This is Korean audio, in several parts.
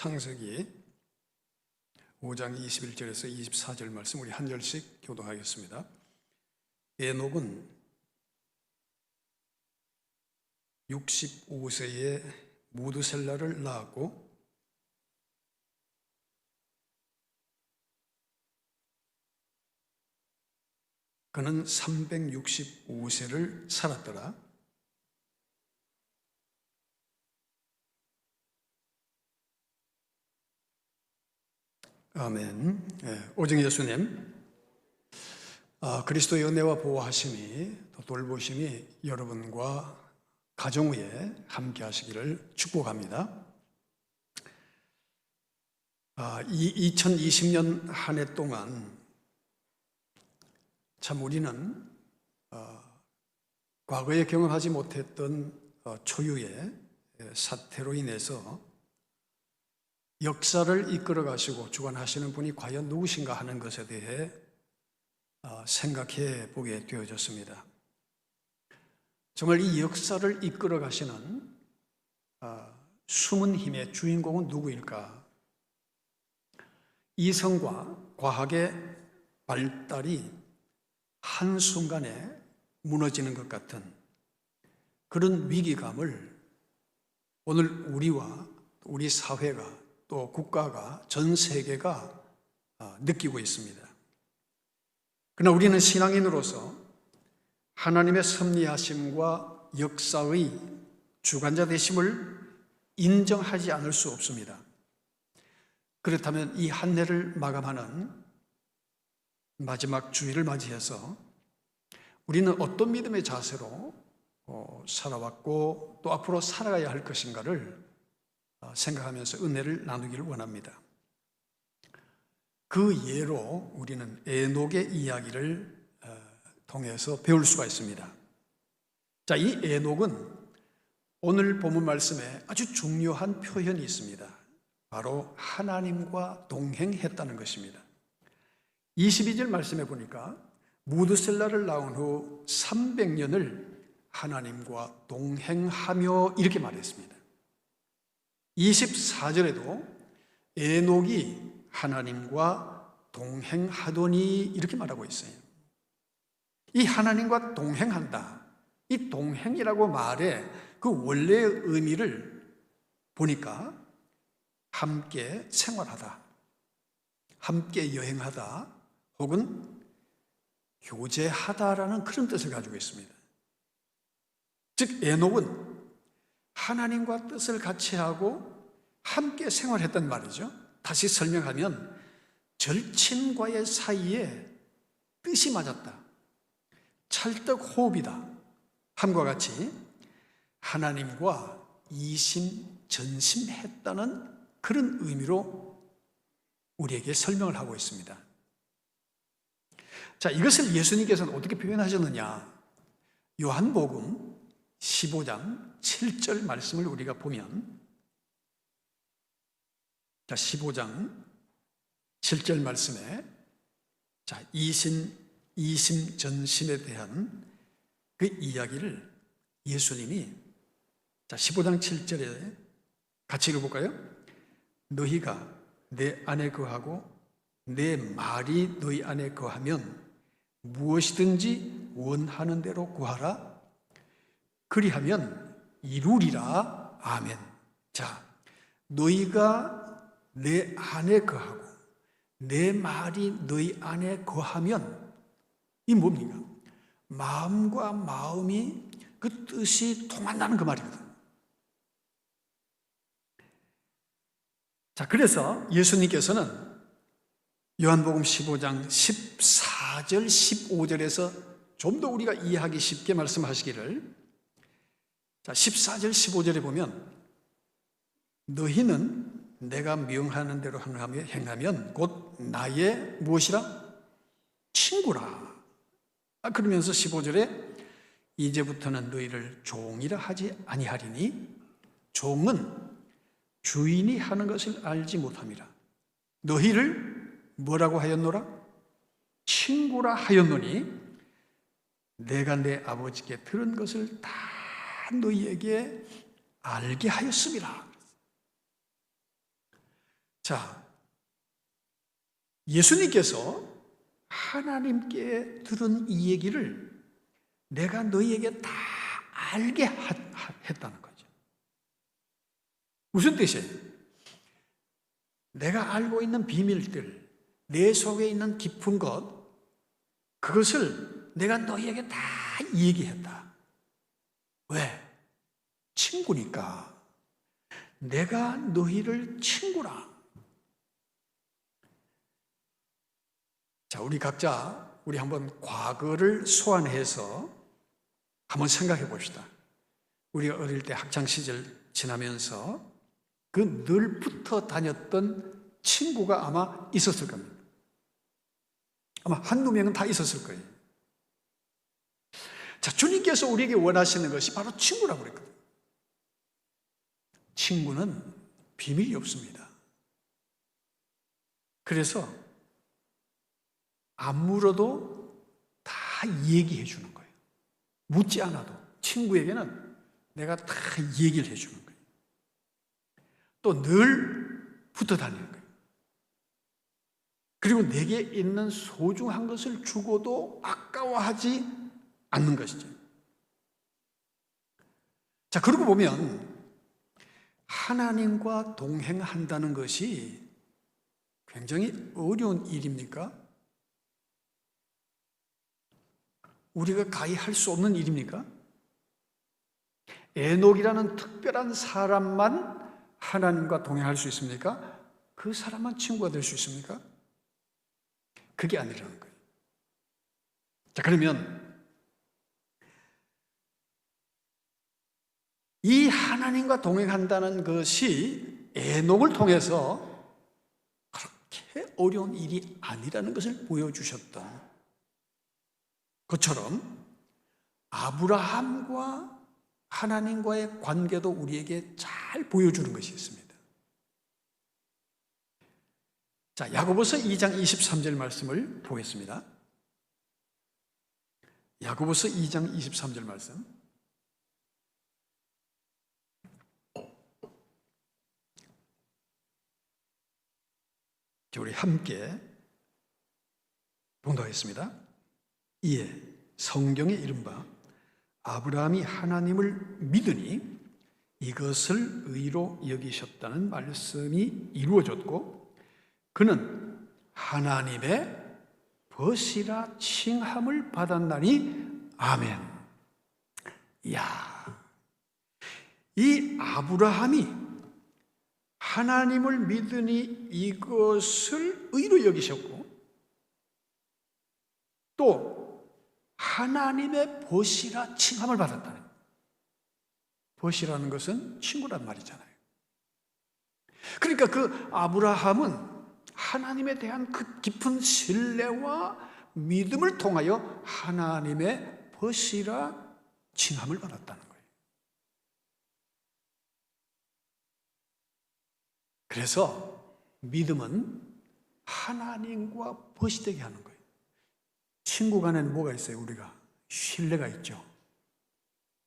창세기 5장 21절에서 24절 말씀 우리 한 절씩 교독하겠습니다. 에녹은 65세에 무드셀라를 낳았고 그는 365세를 살았더라. 아멘. 오직 예수님, 그리스도의 은혜와 보호하심이 또 돌보심이 여러분과 가정 위에 함께 하시기를 축복합니다. 2020년 한 해 동안 참 우리는 과거에 경험하지 못했던 초유의 사태로 인해서 역사를 이끌어 가시고 주관하시는 분이 과연 누구신가 하는 것에 대해 생각해 보게 되어졌습니다. 정말 이 역사를 이끌어 가시는 숨은 힘의 주인공은 누구일까? 이성과 과학의 발달이 한순간에 무너지는 것 같은 그런 위기감을 오늘 우리와 우리 사회가 또 국가가 전 세계가 느끼고 있습니다. 그러나 우리는 신앙인으로서 하나님의 섭리하심과 역사의 주관자 되심을 인정하지 않을 수 없습니다. 그렇다면 이 한 해를 마감하는 마지막 주일을 맞이해서 우리는 어떤 믿음의 자세로 살아왔고 또 앞으로 살아가야 할 것인가를 생각하면서 은혜를 나누기를 원합니다. 그 예로 우리는 에녹의 이야기를 통해서 배울 수가 있습니다. 자, 이 에녹은 오늘 본문 말씀에 아주 중요한 표현이 있습니다. 바로 하나님과 동행했다는 것입니다. 22절 말씀에 보니까 무드셀라를 낳은 후 300년을 하나님과 동행하며 이렇게 말했습니다. 24절에도 에녹이 하나님과 동행하더니 이렇게 말하고 있어요. 이 하나님과 동행한다, 이 동행이라고 말해 그 원래의 의미를 보니까 함께 생활하다, 함께 여행하다 혹은 교제하다라는 그런 뜻을 가지고 있습니다. 즉 에녹은 하나님과 뜻을 같이 하고 함께 생활했단 말이죠. 다시 설명하면 절친과의 사이에 뜻이 맞았다, 찰떡호흡이다 함과 같이 하나님과 이심전심했다는 그런 의미로 우리에게 설명을 하고 있습니다. 자, 이것을 예수님께서는 어떻게 표현하셨느냐? 요한복음 15장 7절 말씀을 우리가 보면, 자, 15장 7절 말씀에 자, 이심전심에 대한 그 이야기를 예수님이 자, 15장 7절에 같이 읽어볼까요? 너희가 내 안에 거하고 내 말이 너희 안에 거하면 무엇이든지 원하는 대로 구하라. 그리하면 이루리라. 아멘. 자, 너희가 내 안에 거하고 내 말이 너희 안에 거하면 이 뭡니까? 마음과 마음이 그 뜻이 통한다는 그 말이거든. 자, 그래서 예수님께서는 요한복음 15장 14절 15절에서 좀 더 우리가 이해하기 쉽게 말씀하시기를, 자, 14절 15절에 보면 너희는 내가 명하는 대로 행하면 곧 나의 무엇이라? 친구라. 그러면서 15절에 이제부터는 너희를 종이라 하지 아니하리니 종은 주인이 하는 것을 알지 못함이라. 너희를 뭐라고 하였노라? 친구라 하였노니 내가 내 아버지께 들은 것을 다 너희에게 알게 하였음이라. 자, 예수님께서 하나님께 들은 이 얘기를 내가 너희에게 다 알게 했다는 거죠. 무슨 뜻이에요? 내가 알고 있는 비밀들, 내 속에 있는 깊은 것, 그것을 내가 너희에게 다 얘기했다. 왜? 친구니까. 내가 너희를 친구라. 자, 우리 각자 우리 한번 과거를 소환해서 한번 생각해 봅시다. 우리가 어릴 때 학창 시절 지나면서 그 늘 붙어 다녔던 친구가 아마 있었을 겁니다. 아마 한두 명은 다 있었을 거예요. 자, 주님께서 우리에게 원하시는 것이 바로 친구라고 그랬거든요. 친구는 비밀이 없습니다. 그래서 안 물어도 다 얘기해 주는 거예요. 묻지 않아도 친구에게는 내가 다 얘기를 해 주는 거예요. 또 늘 붙어 다니는 거예요. 그리고 내게 있는 소중한 것을 주고도 아까워하지 않는 것이죠. 자, 그러고 보면 하나님과 동행한다는 것이 굉장히 어려운 일입니까? 우리가 가히 할 수 없는 일입니까? 에녹이라는 특별한 사람만 하나님과 동행할 수 있습니까? 그 사람만 친구가 될 수 있습니까? 그게 아니라는 거예요. 자, 그러면 이 하나님과 동행한다는 것이 에녹을 통해서 그렇게 어려운 일이 아니라는 것을 보여주셨던 것처럼 아브라함과 하나님과의 관계도 우리에게 잘 보여주는 것이 있습니다. 자, 야고보서 2장 23절 말씀을 보겠습니다. 야고보서 2장 23절 말씀. 자, 우리 함께 봉독하겠습니다. 이에 성경에 이른바 아브라함이 하나님을 믿으니 이것을 의로 여기셨다는 말씀이 이루어졌고 그는 하나님의 벗이라 칭함을 받았나니 아멘. 이야, 이 아브라함이 하나님을 믿으니 이것을 의로 여기셨고 또 하나님의 벗이라 칭함을 받았다는 거예요. 벗이라는 것은 친구란 말이잖아요. 그러니까 그 아브라함은 하나님에 대한 그 깊은 신뢰와 믿음을 통하여 하나님의 벗이라 칭함을 받았다는 거예요. 그래서 믿음은 하나님과 벗이 되게 하는 거예요. 친구 간에는 뭐가 있어요? 우리가 신뢰가 있죠.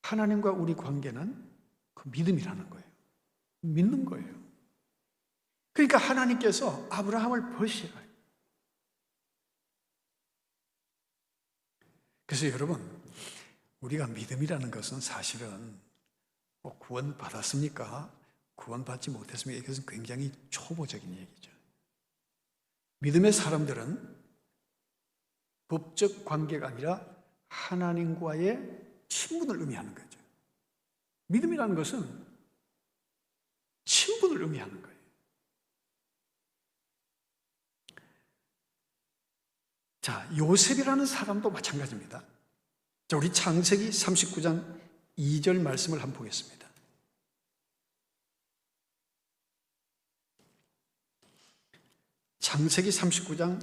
하나님과 우리 관계는 그 믿음이라는 거예요. 믿는 거예요. 그러니까 하나님께서 아브라함을 벗이라. 그래서 여러분, 우리가 믿음이라는 것은 사실은 구원 받았습니까? 구원 받지 못했습니까? 이것은 굉장히 초보적인 얘기죠. 믿음의 사람들은 법적 관계가 아니라 하나님과의 친분을 의미하는 거죠. 믿음이라는 것은 친분을 의미하는 거예요. 자, 요셉이라는 사람도 마찬가지입니다. 자, 우리 창세기 39장 2절 말씀을 한번 보겠습니다. 창세기 39장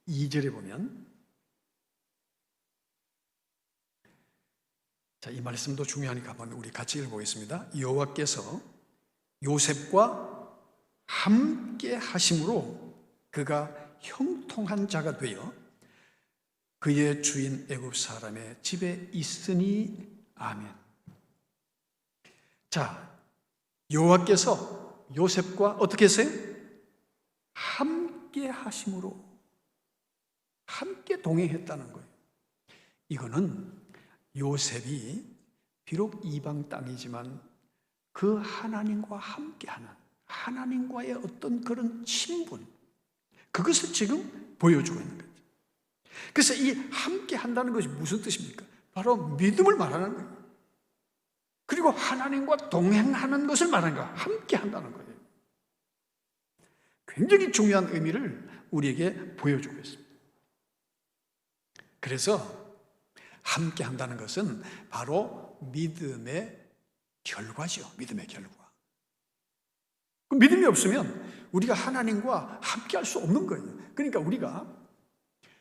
2절에 보면 자, 이 말씀도 중요하니까 한번 우리 같이 읽어보겠습니다. 여호와께서 요셉과 함께 하심으로 그가 형통한 자가 되어 그의 주인 애굽 사람의 집에 있으니 아멘. 자, 여호와께서 요셉과 어떻게 했어요? 함께 하심으로 함께 동행했다는 거예요. 이거는 요셉이 비록 이방 땅이지만 그 하나님과 함께하는 하나님과의 어떤 그런 친분, 그것을 지금 보여주고 있는 거죠. 그래서 이 함께 한다는 것이 무슨 뜻입니까? 바로 믿음을 말하는 거예요. 그리고 하나님과 동행하는 것을 말하는 거예요. 함께 한다는 거예요. 굉장히 중요한 의미를 우리에게 보여주고 있습니다. 그래서 함께 한다는 것은 바로 믿음의 결과죠. 믿음의 결과. 믿음이 없으면 우리가 하나님과 함께 할 수 없는 거예요. 그러니까 우리가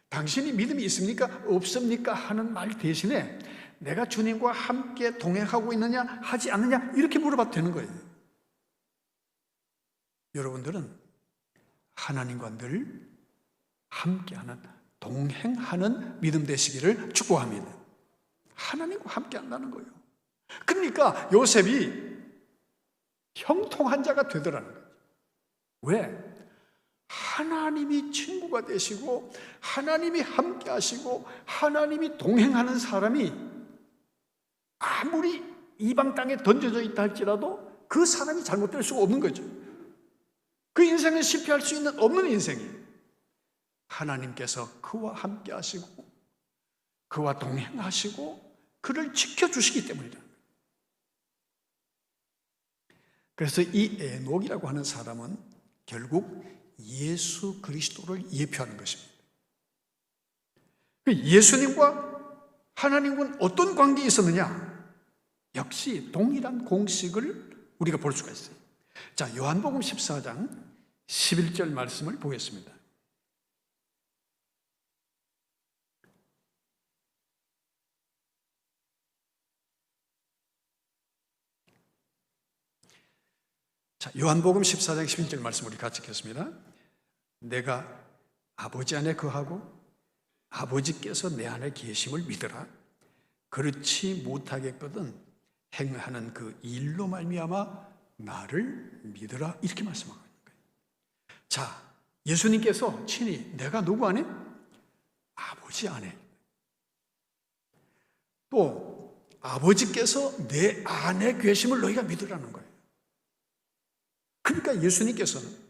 당신이 믿음이 있습니까? 없습니까? 하는 말 대신에 내가 주님과 함께 동행하고 있느냐 하지 않느냐 이렇게 물어봐도 되는 거예요. 여러분들은 하나님과 늘 함께하는, 동행하는 믿음 되시기를 축복합니다. 하나님과 함께 한다는 거예요. 그러니까 요셉이 형통한 자가 되더라는 거예요. 왜? 하나님이 친구가 되시고 하나님이 함께 하시고 하나님이 동행하는 사람이 아무리 이방 땅에 던져져 있다 할지라도 그 사람이 잘못될 수가 없는 거죠. 그 인생은 실패할 수 있는 없는 인생이에요. 하나님께서 그와 함께 하시고 그와 동행하시고 그를 지켜주시기 때문이다. 그래서 이 에녹이라고 하는 사람은 결국 예수 그리스도를 예표하는 것입니다. 예수님과 하나님은 어떤 관계에 있었느냐? 역시 동일한 공식을 우리가 볼 수가 있어요. 자, 요한복음 14장 11절 말씀을 보겠습니다. 자, 요한복음 14장 11절 말씀 우리 같이 읽겠습니다. 내가 아버지 안에 거하고 아버지께서 내 안에 계심을 믿으라. 그렇지 못하겠거든 행하는 그 일로 말미암아 나를 믿으라. 이렇게 말씀하고 있는 거예요. 자, 예수님께서 친히 내가 누구 안에? 아버지 안에. 또 아버지께서 내 안에 계심을 너희가 믿으라는 거예요. 그러니까 예수님께서는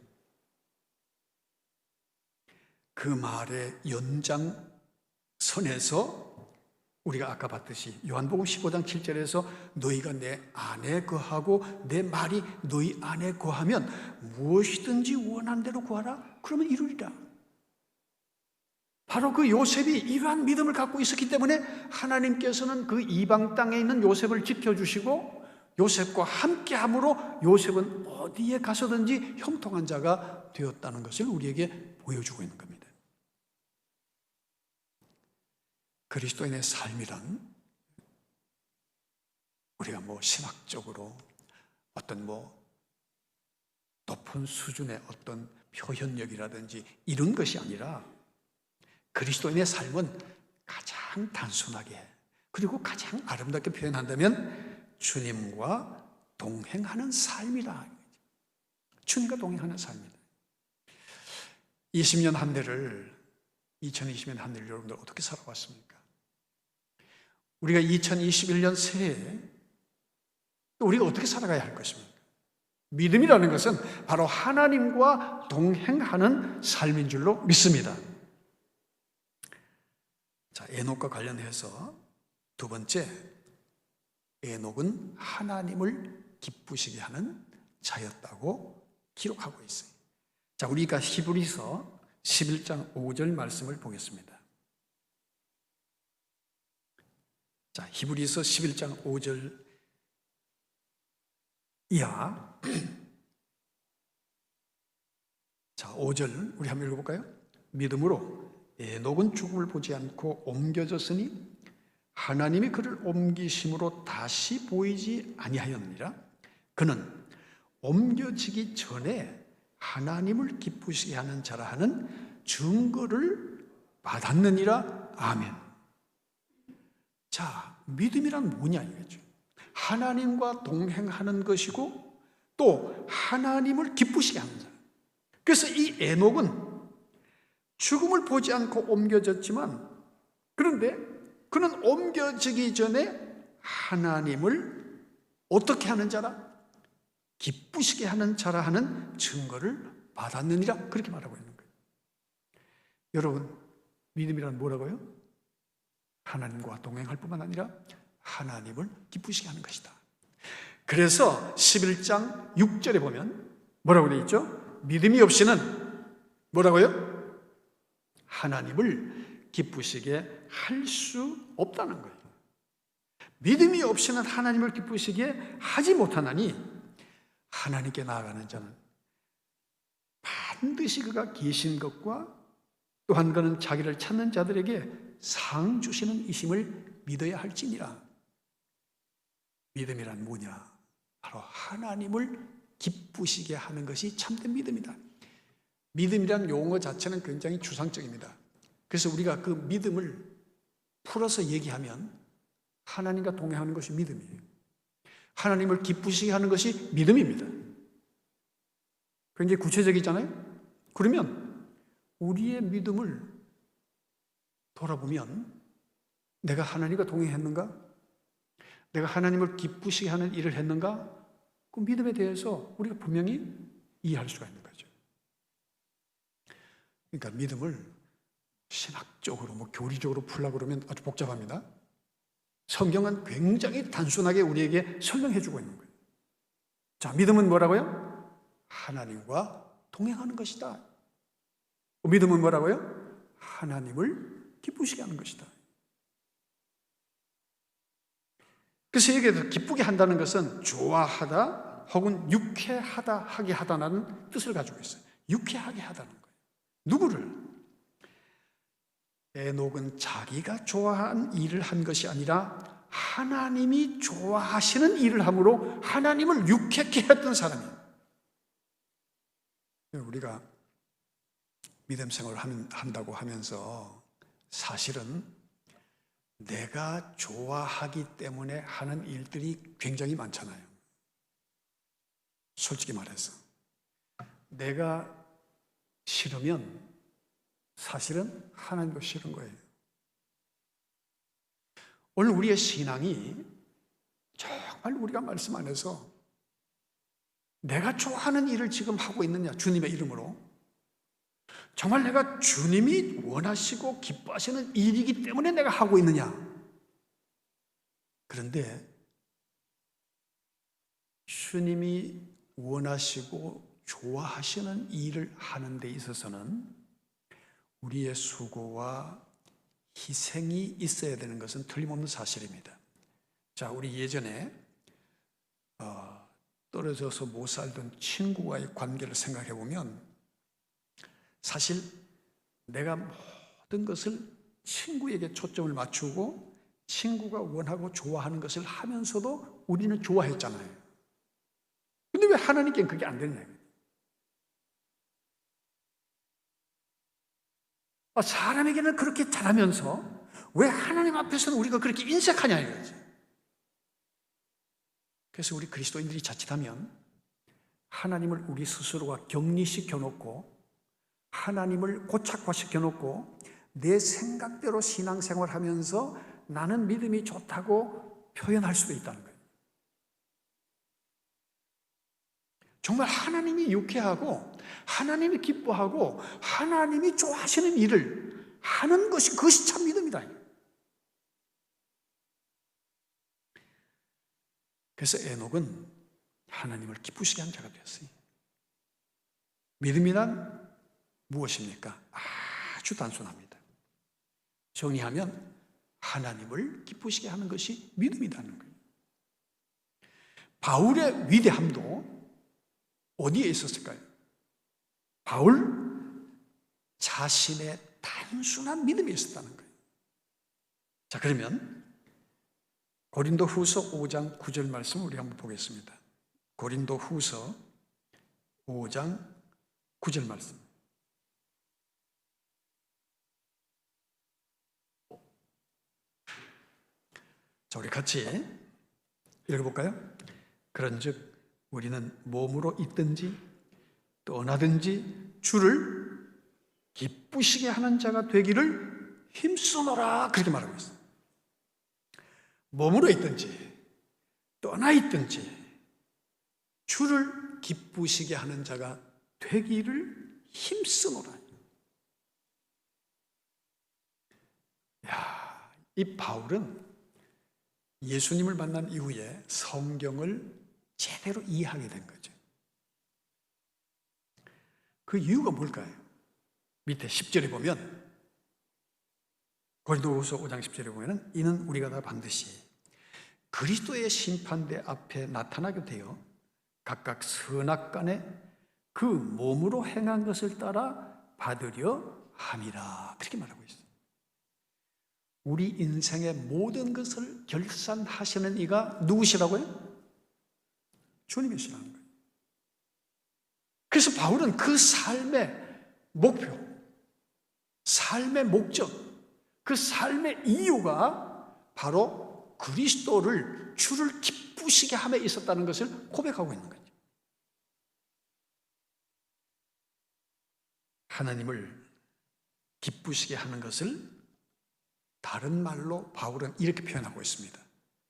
그 말의 연장선에서 우리가 아까 봤듯이 요한복음 15장 7절에서 너희가 내 안에 거하고 내 말이 너희 안에 거하면 무엇이든지 원하는 대로 구하라. 그러면 이루리라. 바로 그 요셉이 이러한 믿음을 갖고 있었기 때문에 하나님께서는 그 이방 땅에 있는 요셉을 지켜주시고 요셉과 함께함으로 요셉은 어디에 가서든지 형통한 자가 되었다는 것을 우리에게 보여주고 있는 겁니다. 그리스도인의 삶이란 우리가 신학적으로 어떤 높은 수준의 어떤 표현력이라든지 이런 것이 아니라 그리스도인의 삶은 가장 단순하게 그리고 가장 아름답게 표현한다면 주님과 동행하는 삶이다. 주님과 동행하는 삶이다. 20년 한 해를 2020년 한 해를 여러분들 어떻게 살아왔습니까? 우리가 2021년 새해에 우리가 어떻게 살아가야 할 것입니까? 믿음이라는 것은 바로 하나님과 동행하는 삶인 줄로 믿습니다. 자, 에녹과 관련해서 두 번째, 에녹은 하나님을 기쁘시게 하는 자였다고 기록하고 있어요. 자, 우리가 히브리서 11장 5절 말씀을 보겠습니다. 자, 히브리서 11장 5절 이하. 자, 5절 우리 한번 읽어볼까요? 믿음으로 에녹은 죽음을 보지 않고 옮겨졌으니 하나님이 그를 옮기심으로 다시 보이지 아니하였느니라. 그는 옮겨지기 전에 하나님을 기쁘시게 하는 자라 하는 증거를 받았느니라. 아멘. 자, 믿음이란 뭐냐 이거죠. 하나님과 동행하는 것이고 또 하나님을 기쁘시게 하는 자. 그래서 이 에녹은 죽음을 보지 않고 옮겨졌지만, 그런데 그는 옮겨지기 전에 하나님을 어떻게 하는 자라? 기쁘시게 하는 자라 하는 증거를 받았느니라, 그렇게 말하고 있는 거예요. 여러분, 믿음이란 뭐라고요? 하나님과 동행할 뿐만 아니라 하나님을 기쁘시게 하는 것이다. 그래서 11장 6절에 보면 뭐라고 되어 있죠? 믿음이 없이는 뭐라고요? 하나님을 기쁘시게 할 수 없다는 거예요. 믿음이 없이는 하나님을 기쁘시게 하지 못하나니 하나님께 나아가는 자는 반드시 그가 계신 것과 또한 그는 자기를 찾는 자들에게 상 주시는 이심을 믿어야 할지니라. 믿음이란 뭐냐? 바로 하나님을 기쁘시게 하는 것이 참된 믿음이다. 믿음이란 용어 자체는 굉장히 추상적입니다. 그래서 우리가 그 믿음을 풀어서 얘기하면 하나님과 동행하는 것이 믿음이에요. 하나님을 기쁘시게 하는 것이 믿음입니다. 굉장히 구체적이잖아요. 그러면 우리의 믿음을 돌아보면 내가 하나님과 동행했는가? 내가 하나님을 기쁘시게 하는 일을 했는가? 그 믿음에 대해서 우리가 분명히 이해할 수가 있는 거죠. 그러니까 믿음을 신학적으로 교리적으로 풀려고 그러면 아주 복잡합니다. 성경은 굉장히 단순하게 우리에게 설명해 주고 있는 거예요. 자, 믿음은 뭐라고요? 하나님과 동행하는 것이다. 믿음은 뭐라고요? 하나님을 기쁘시게 하는 것이다. 그래서 여기에서 기쁘게 한다는 것은 좋아하다 혹은 유쾌하다 하게 하다라는 뜻을 가지고 있어요. 유쾌하게 하다는 거예요. 누구를? 에녹은 자기가 좋아한 일을 한 것이 아니라 하나님이 좋아하시는 일을 함으로 하나님을 유쾌케 했던 사람이에요. 우리가 믿음 생활을 한다고 하면서 사실은 내가 좋아하기 때문에 하는 일들이 굉장히 많잖아요. 솔직히 말해서 내가 싫으면 사실은 하나님도 싫은 거예요. 오늘 우리의 신앙이 정말 우리가 말씀 안에서 내가 좋아하는 일을 지금 하고 있느냐, 주님의 이름으로 정말 내가 주님이 원하시고 기뻐하시는 일이기 때문에 내가 하고 있느냐. 그런데 주님이 원하시고 좋아하시는 일을 하는 데 있어서는 우리의 수고와 희생이 있어야 되는 것은 틀림없는 사실입니다. 자, 우리 예전에 떨어져서 못 살던 친구와의 관계를 생각해 보면 사실 내가 모든 것을 친구에게 초점을 맞추고 친구가 원하고 좋아하는 것을 하면서도 우리는 좋아했잖아요. 근데 왜 하나님께는 그게 안 되느냐? 사람에게는 그렇게 잘하면서 왜 하나님 앞에서는 우리가 그렇게 인색하냐 이거지. 그래서 우리 그리스도인들이 자칫하면 하나님을 우리 스스로가 격리시켜 놓고 하나님을 고착화시켜 놓고 내 생각대로 신앙생활을 하면서 나는 믿음이 좋다고 표현할 수도 있다는 거예요. 정말 하나님이 유쾌하고 하나님이 기뻐하고 하나님이 좋아하시는 일을 하는 것이 그것이 참 믿음이다. 그래서 에녹은 하나님을 기쁘시게 한 자가 되었어요. 믿음이란 무엇입니까? 아주 단순합니다. 정의하면 하나님을 기쁘시게 하는 것이 믿음이라는 거예요. 바울의 위대함도 어디에 있었을까요? 바울 자신의 단순한 믿음이 있었다는 거예요. 자, 그러면 고린도 후서 5장 9절 말씀 우리 한번 보겠습니다. 고린도 후서 5장 9절 말씀. 자, 우리 같이 읽어볼까요? 그런즉 우리는 몸으로 있든지 떠나든지 주를 기쁘시게 하는 자가 되기를 힘쓰노라 그렇게 말하고 있어요. 머물러 있든지 떠나 있든지 주를 기쁘시게 하는 자가 되기를 힘쓰노라. 야, 이 바울은 예수님을 만난 이후에 성경을 제대로 이해하게 된 거죠. 그 이유가 뭘까요? 밑에 10절에 보면, 고린도후서 5장 10절에 보면 이는 우리가 다 반드시 그리스도의 심판대 앞에 나타나게 되어 각각 선악간에 그 몸으로 행한 것을 따라 받으려 함이라 그렇게 말하고 있어요. 우리 인생의 모든 것을 결산하시는 이가 누구시라고요? 주님이시라는 거예요. 그래서 바울은 그 삶의 목표, 삶의 목적, 그 삶의 이유가 바로 그리스도를 주를 기쁘시게 함에 있었다는 것을 고백하고 있는 거죠. 하나님을 기쁘시게 하는 것을 다른 말로 바울은 이렇게 표현하고 있습니다.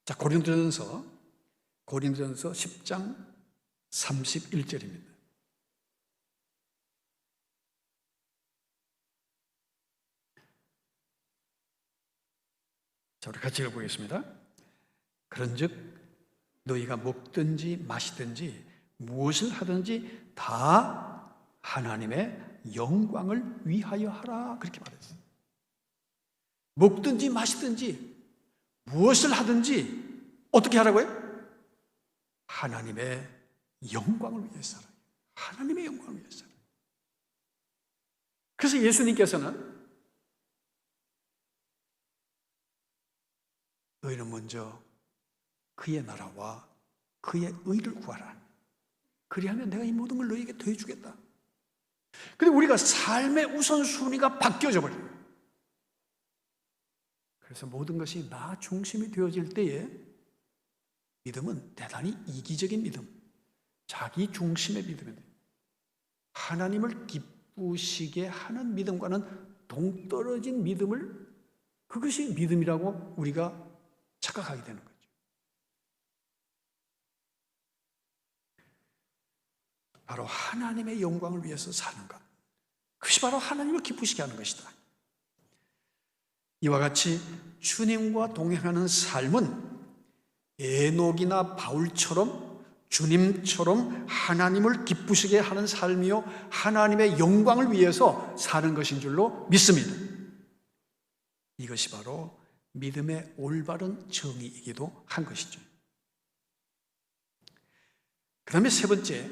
자, 고린도전서 10장 31절입니다. 자, 우리 같이 읽어보겠습니다. 그런즉 너희가 먹든지 마시든지 무엇을 하든지 다 하나님의 영광을 위하여 하라 그렇게 말했어요. 먹든지 마시든지 무엇을 하든지 어떻게 하라고요? 하나님의 영광을 위해서 하라. 하나님의 영광을 위해서 하라. 그래서 예수님께서는 너희는 먼저 그의 나라와 그의 의를 구하라. 그리하면 내가 이 모든 걸 너희에게 더해주겠다. 근데 우리가 삶의 우선순위가 바뀌어져 버려요. 그래서 모든 것이 나 중심이 되어질 때에 믿음은 대단히 이기적인 믿음, 자기 중심의 믿음입니다. 하나님을 기쁘시게 하는 믿음과는 동떨어진 믿음을, 그것이 믿음이라고 우리가 착각하게 되는 거죠. 바로 하나님의 영광을 위해서 사는 것, 그것이 바로 하나님을 기쁘시게 하는 것이다. 이와 같이 주님과 동행하는 삶은 에녹이나 바울처럼 주님처럼 하나님을 기쁘시게 하는 삶이요, 하나님의 영광을 위해서 사는 것인 줄로 믿습니다. 이것이 바로 믿음의 올바른 정의이기도 한 것이죠. 그 다음에 세 번째,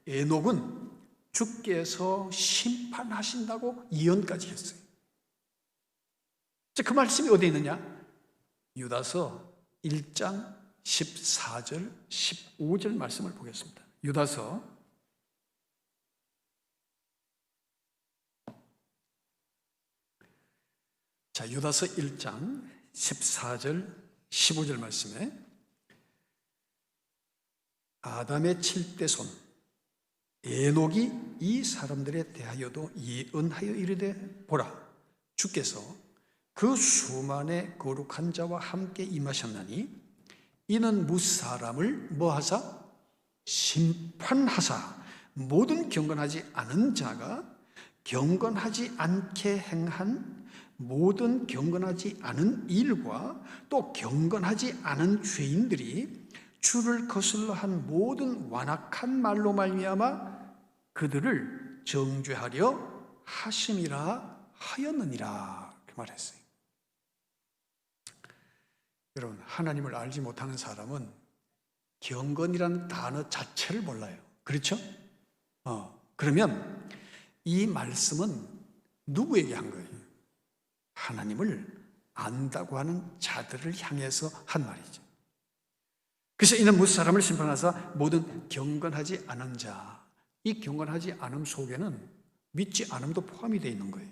에녹은 주께서 심판하신다고 예언까지 했어요. 그 말씀이 어디에 있느냐? 유다서 1장 14절, 15절 말씀을 보겠습니다. 유다서 1장 14절, 15절 말씀에 아담의 7대 손 에녹이 이 사람들에 대하여도 예언하여 이르되 보라, 주께서 그 수만의 거룩한 자와 함께 임하셨나니 이는 무사람을 뭐하사? 심판하사 모든 경건하지 않은 자가 경건하지 않게 행한 모든 경건하지 않은 일과 또 경건하지 않은 죄인들이 주를 거슬러 한 모든 완악한 말로 말미암아 그들을 정죄하려 하심이라 하였느니라 그 말했어요. 여러분, 하나님을 알지 못하는 사람은 경건이라는 단어 자체를 몰라요. 그렇죠? 그러면 이 말씀은 누구에게 한 거예요? 하나님을 안다고 하는 자들을 향해서 한 말이죠. 그래서 이는 무사람을 심판하사 모든 경건하지 않은 자, 이 경건하지 않음 속에는 믿지 않음도 포함이 되어 있는 거예요.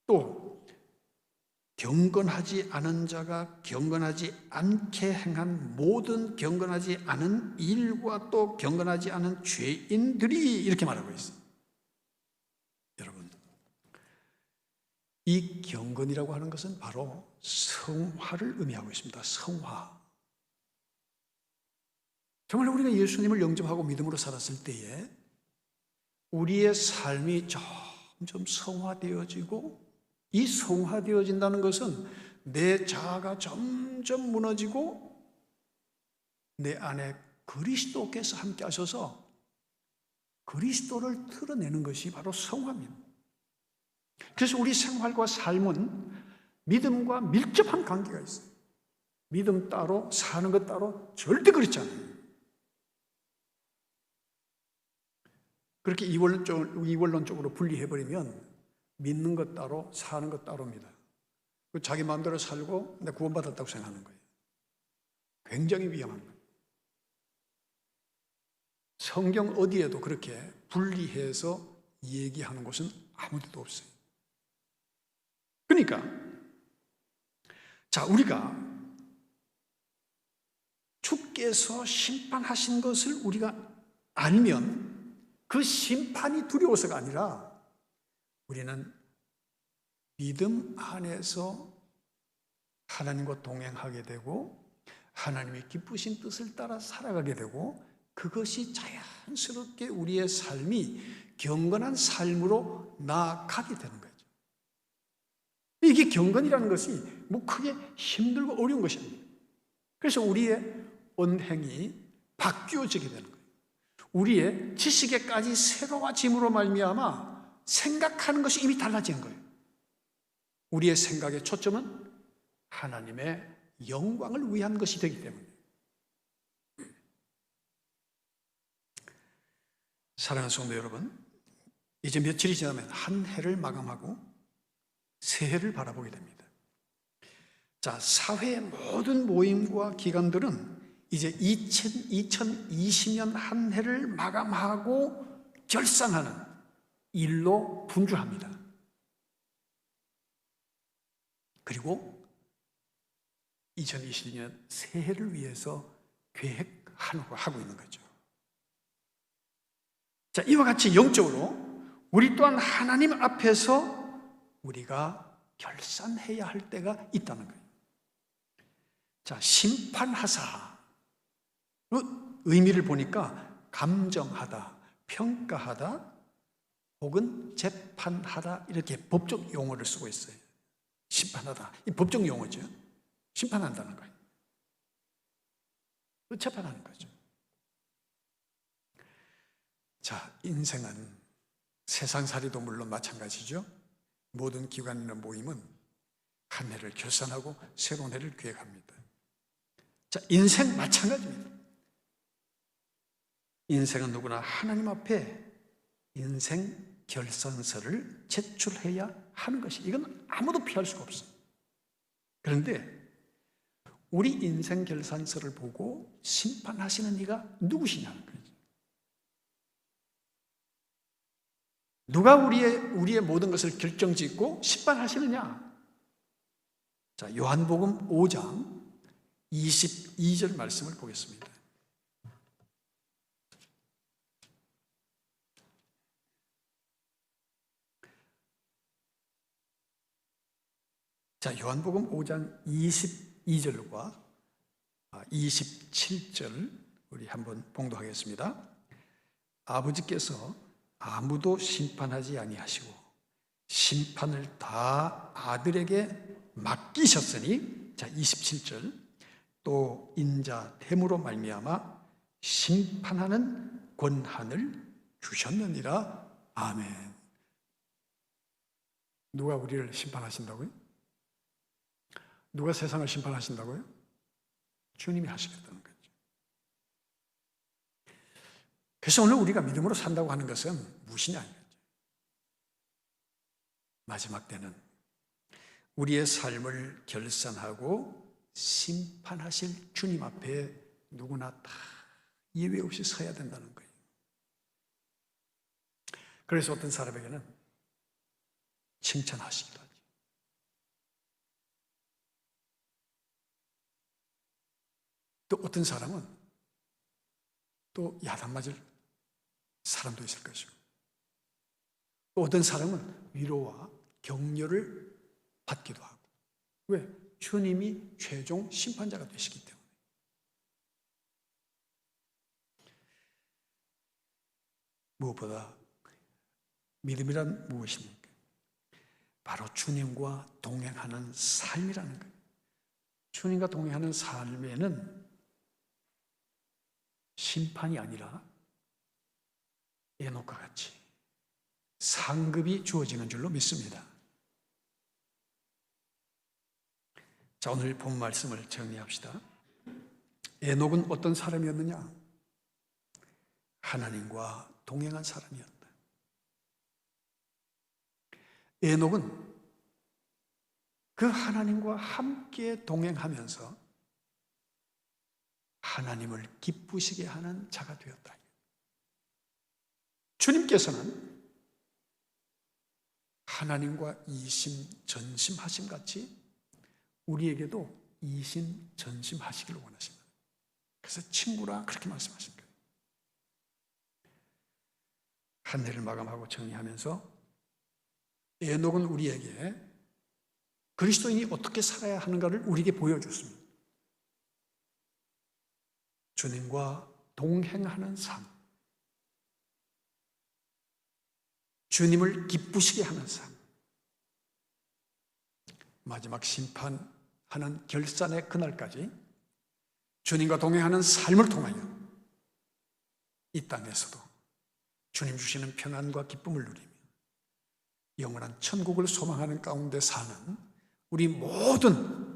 또 경건하지 않은 자가 경건하지 않게 행한 모든 경건하지 않은 일과 또 경건하지 않은 죄인들이, 이렇게 말하고 있어요. 여러분, 이 경건이라고 하는 것은 바로 성화를 의미하고 있습니다. 성화. 정말 우리가 예수님을 영접하고 믿음으로 살았을 때에 우리의 삶이 점점 성화되어지고, 이 성화되어진다는 것은 내 자아가 점점 무너지고 내 안에 그리스도께서 함께 하셔서 그리스도를 드러내는 것이 바로 성화입니다. 그래서 우리 생활과 삶은 믿음과 밀접한 관계가 있어요. 믿음 따로 사는 것 따로 절대 그렇지 않아요. 그렇게 이원론적으로 분리해버리면 믿는 것 따로 사는 것 따로입니다. 자기 마음대로 살고 내가 구원받았다고 생각하는 거예요. 굉장히 위험한 거예요. 성경 어디에도 그렇게 분리해서 얘기하는 곳은 아무데도 없어요. 그러니까 자, 우리가 주께서 심판하신 것을 우리가 알면 그 심판이 두려워서가 아니라 우리는 믿음 안에서 하나님과 동행하게 되고 하나님의 기쁘신 뜻을 따라 살아가게 되고, 그것이 자연스럽게 우리의 삶이 경건한 삶으로 나아가게 되는 거죠. 이게 경건이라는 것이 뭐 크게 힘들고 어려운 것이 아닙니다. 그래서 우리의 언행이 바뀌어지게 되는 거예요. 우리의 지식에까지 새로워짐으로 말미암아 생각하는 것이 이미 달라진 거예요. 우리의 생각의 초점은 하나님의 영광을 위한 것이 되기 때문에. 사랑하는 성도 여러분, 이제 며칠이 지나면 한 해를 마감하고 새해를 바라보게 됩니다. 자, 사회의 모든 모임과 기관들은 이제 2020년 한 해를 마감하고 결산하는 일로 분주합니다. 그리고 2022년 새해를 위해서 계획하고 있는 거죠. 자, 이와 같이 영적으로 우리 또한 하나님 앞에서 우리가 결산해야 할 때가 있다는 거예요. 자, 심판하사 의미를 보니까 감정하다, 평가하다, 혹은 재판하다, 이렇게 법적 용어를 쓰고 있어요. 심판하다, 이 법적 용어죠. 심판한다는 거예요. 재판하는 거죠. 자, 인생은 세상살이도 물론 마찬가지죠. 모든 기관이나 모임은 한 해를 결산하고 새로운 해를 계획합니다. 자, 인생 마찬가지입니다. 인생은 누구나 하나님 앞에 인생 결산서를 제출해야 하는 것이, 이건 아무도 피할 수가 없어요. 그런데 우리 인생 결산서를 보고 심판하시는 이가 누구시냐는 거죠. 누가 우리의 모든 것을 결정짓고 심판하시느냐? 자, 요한복음 5장 22절 말씀을 보겠습니다. 자, 요한복음 5장 22절과 27절 우리 한번 봉독하겠습니다. 아버지께서 아무도 심판하지 아니하시고 심판을 다 아들에게 맡기셨으니, 자, 27절, 또 인자 됨으로 말미암아 심판하는 권한을 주셨느니라. 아멘. 누가 우리를 심판하신다고요? 누가 세상을 심판하신다고요? 주님이 하시겠다는 거죠. 그래서 오늘 우리가 믿음으로 산다고 하는 것은 무엇이냐 이거죠. 마지막 때는 우리의 삶을 결산하고 심판하실 주님 앞에 누구나 다 예외 없이 서야 된다는 거예요. 그래서 어떤 사람에게는 칭찬하시기도 하죠. 또 어떤 사람은 또 야단 맞을 사람도 있을 것이고, 또 어떤 사람은 위로와 격려를 받기도 하고. 왜? 주님이 최종 심판자가 되시기 때문에. 무엇보다 믿음이란 무엇입니까? 바로 주님과 동행하는 삶이라는 거예요. 주님과 동행하는 삶에는 심판이 아니라 에녹과 같이 상급이 주어지는 줄로 믿습니다. 자, 오늘 본 말씀을 정리합시다. 에녹은 어떤 사람이었느냐? 하나님과 동행한 사람이었다. 에녹은 그 하나님과 함께 동행하면서 하나님을 기쁘시게 하는 자가 되었다. 주님께서는 하나님과 이심전심하심 같이 우리에게도 이심전심하시기를 원하십니다. 그래서 친구라 그렇게 말씀하신 거예요. 한 해를 마감하고 정리하면서 에녹은 우리에게 그리스도인이 어떻게 살아야 하는가를 우리에게 보여줬습니다. 주님과 동행하는 삶, 주님을 기쁘시게 하는 삶, 마지막 심판하는 결산의 그날까지 주님과 동행하는 삶을 통하여 이 땅에서도 주님 주시는 평안과 기쁨을 누리며 영원한 천국을 소망하는 가운데 사는 우리 모든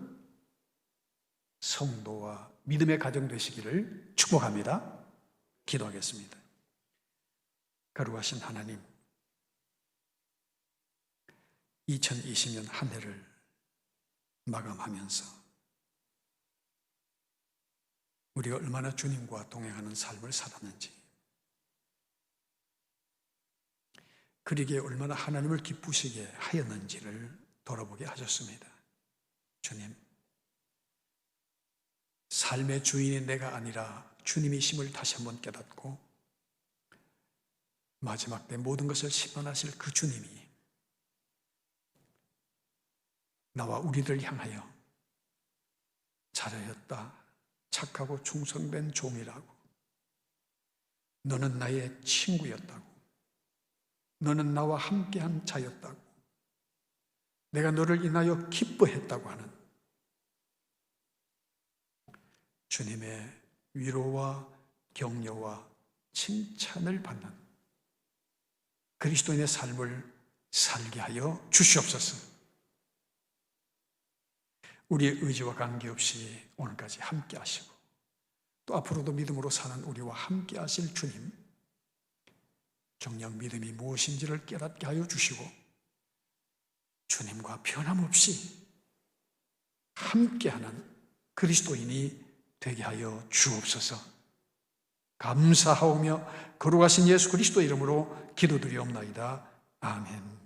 성도와 믿음의 가정 되시기를 축복합니다. 기도하겠습니다. 거룩하신 하나님, 2020년 한 해를 마감하면서 우리가 얼마나 주님과 동행하는 삶을 살았는지, 그러기에 얼마나 하나님을 기쁘시게 하였는지를 돌아보게 하셨습니다. 주님, 삶의 주인이 내가 아니라 주님이심을 다시 한번 깨닫고 마지막 때 모든 것을 심판하실 그 주님이 나와 우리를 향하여 잘하였다, 착하고 충성된 종이라고, 너는 나의 친구였다고, 너는 나와 함께한 자였다고, 내가 너를 인하여 기뻐했다고 하는 주님의 위로와 격려와 칭찬을 받는 그리스도인의 삶을 살게 하여 주시옵소서. 우리의 의지와 관계없이 오늘까지 함께 하시고 또 앞으로도 믿음으로 사는 우리와 함께 하실 주님, 정녕 믿음이 무엇인지를 깨닫게 하여 주시고 주님과 변함없이 함께하는 그리스도인이 되게 하여 주옵소서. 감사하오며 거룩하신 예수 그리스도 이름으로 기도드리옵나이다. 아멘.